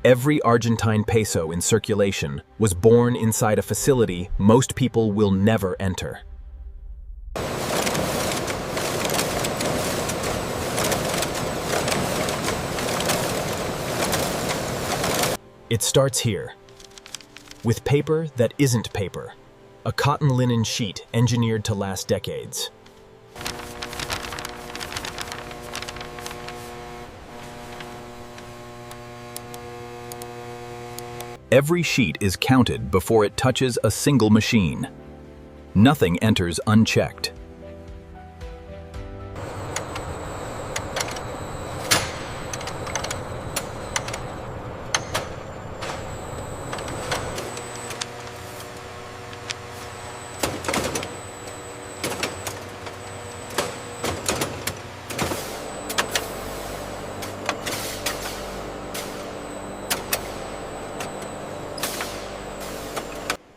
Every Argentine peso in circulation was born inside a facility most people will never enter. It starts here, with paper that isn't paper, a cotton linen sheet engineered to last decades. Every sheet is counted before it touches a single machine. Nothing enters unchecked.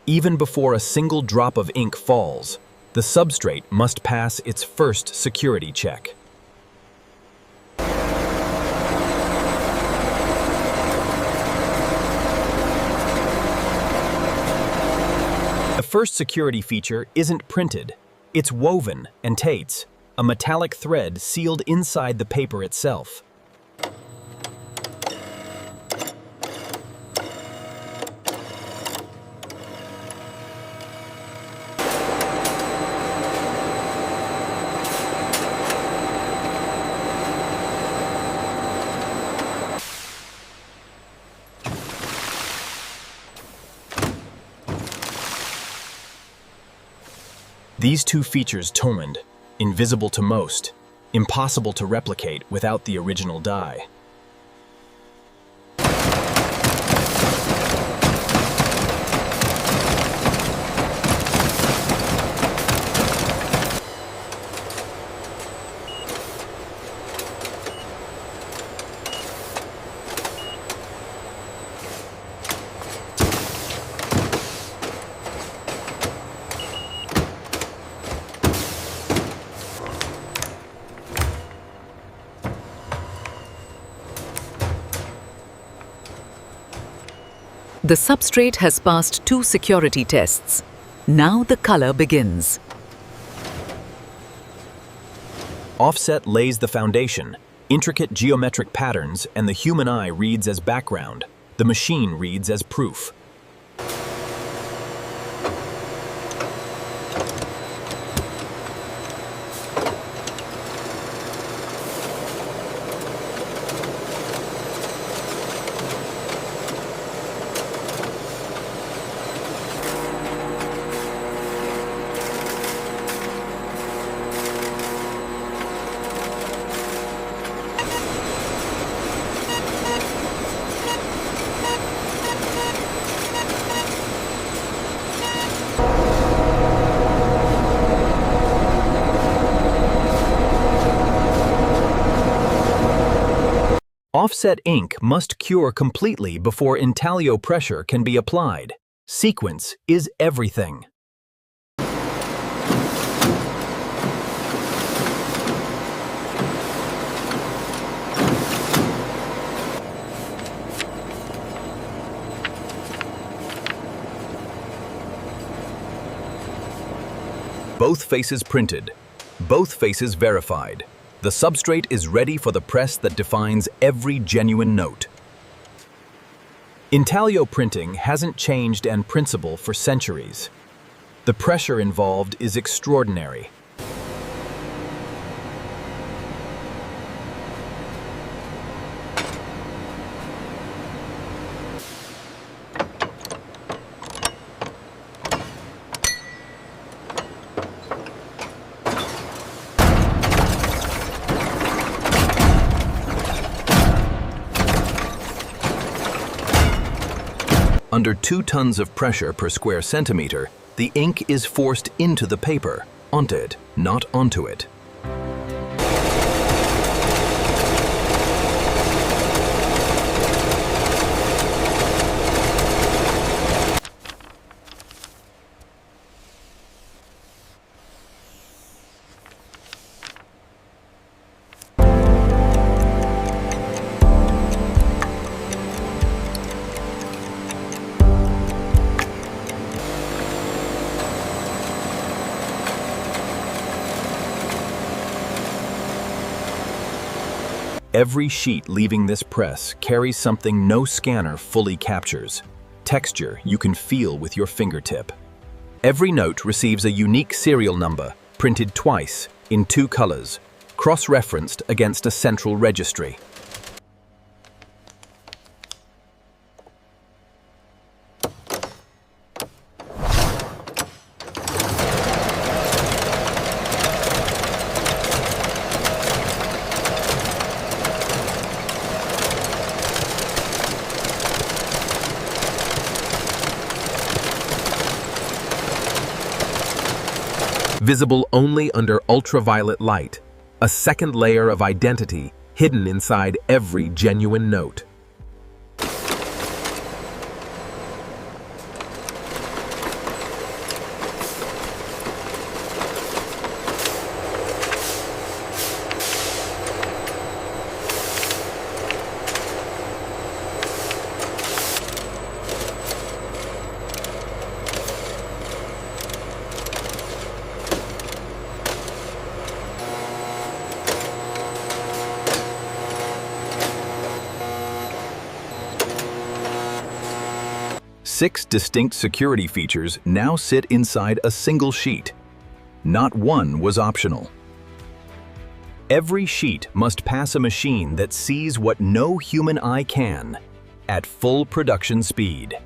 Even before a single drop of ink falls, the substrate must pass its first security check. The first security feature isn't printed, it's woven and tates, a metallic thread sealed inside the paper itself. These two features toned, invisible to most, impossible to replicate without the original die. The substrate has passed 2 security tests. Now the color begins. Offset lays the foundation. Intricate geometric patterns and the human eye reads as background. The machine reads as proof. Offset ink must cure completely before intaglio pressure can be applied. Sequence is everything. Both faces printed, both faces verified. The substrate is ready for the press that defines every genuine note. Intaglio printing hasn't changed in principle for centuries. The pressure involved is extraordinary. Under 2 tons of pressure per square centimeter, the ink is forced into the paper, onto it, not onto it. Every sheet leaving this press carries something no scanner fully captures. Texture you can feel with your fingertip. Every note receives a unique serial number, printed twice, in 2 colors, cross-referenced against a central registry. Visible only under ultraviolet light, a second layer of identity hidden inside every genuine note. Six distinct security features now sit inside a single sheet. Not one was optional. Every sheet must pass a machine that sees what no human eye can, at full production speed.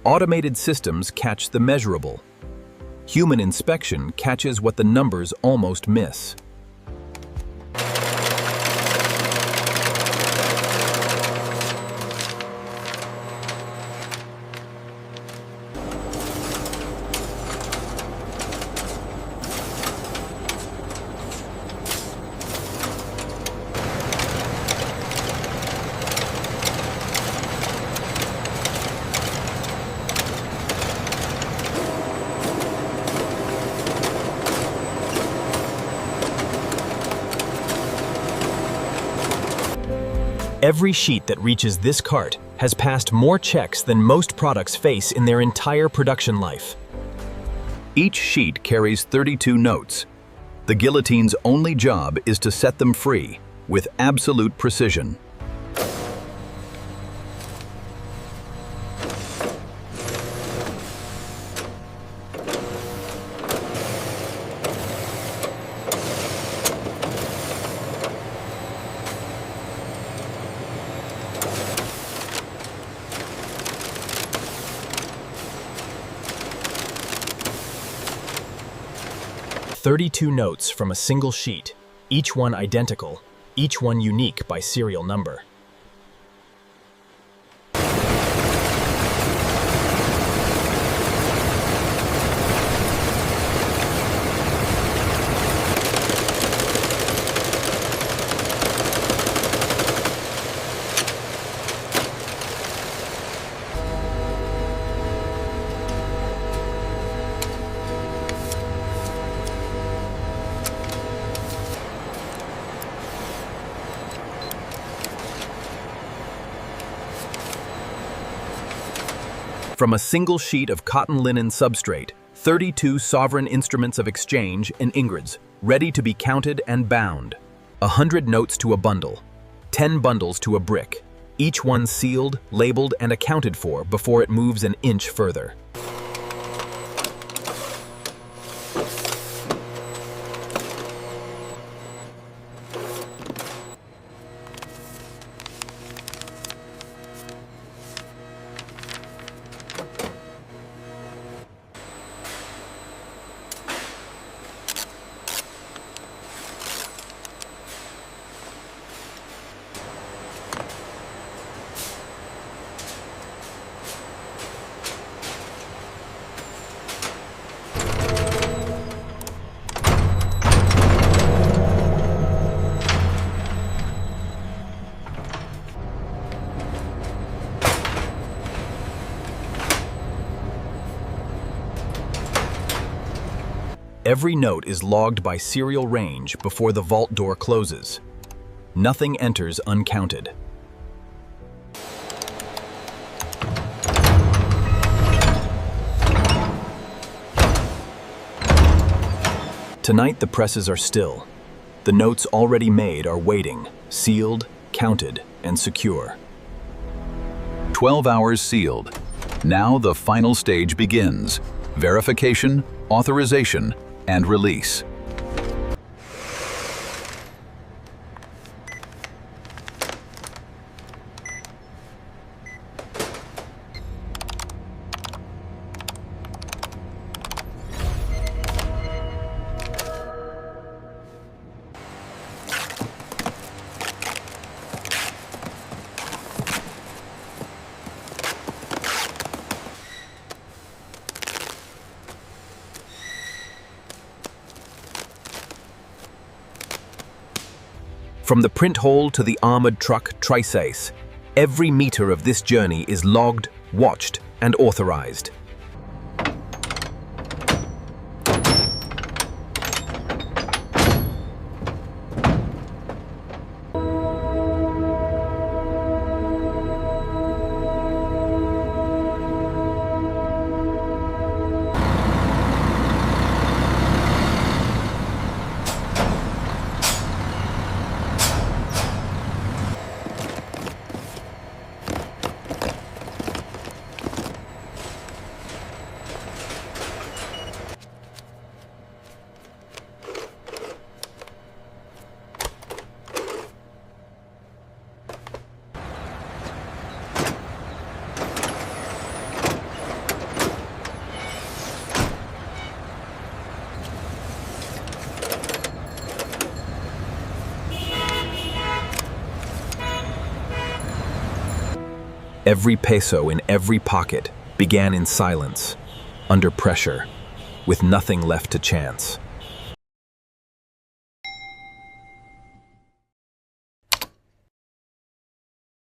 Automated systems catch the measurable. Human inspection catches what the numbers almost miss. Every sheet that reaches this cart has passed more checks than most products face in their entire production life. Each sheet carries 32 notes. The guillotine's only job is to set them free with absolute precision. "32 notes from a single sheet, each one identical, each one unique by serial number." From a single sheet of cotton linen substrate, 32 sovereign instruments of exchange and ingots, ready to be counted and bound. 100 notes to a bundle, 10 bundles to a brick, each one sealed, labeled, and accounted for before it moves an inch further. Every note is logged by serial range before the vault door closes. Nothing enters uncounted. Tonight the presses are still. The notes already made are waiting, sealed, counted, and secure. 12 hours sealed. Now the final stage begins: verification, authorization, and release. From the print hole to the armored truck Trisace, every meter of this journey is logged, watched, and authorized. Every peso in every pocket began in silence, under pressure, with nothing left to chance.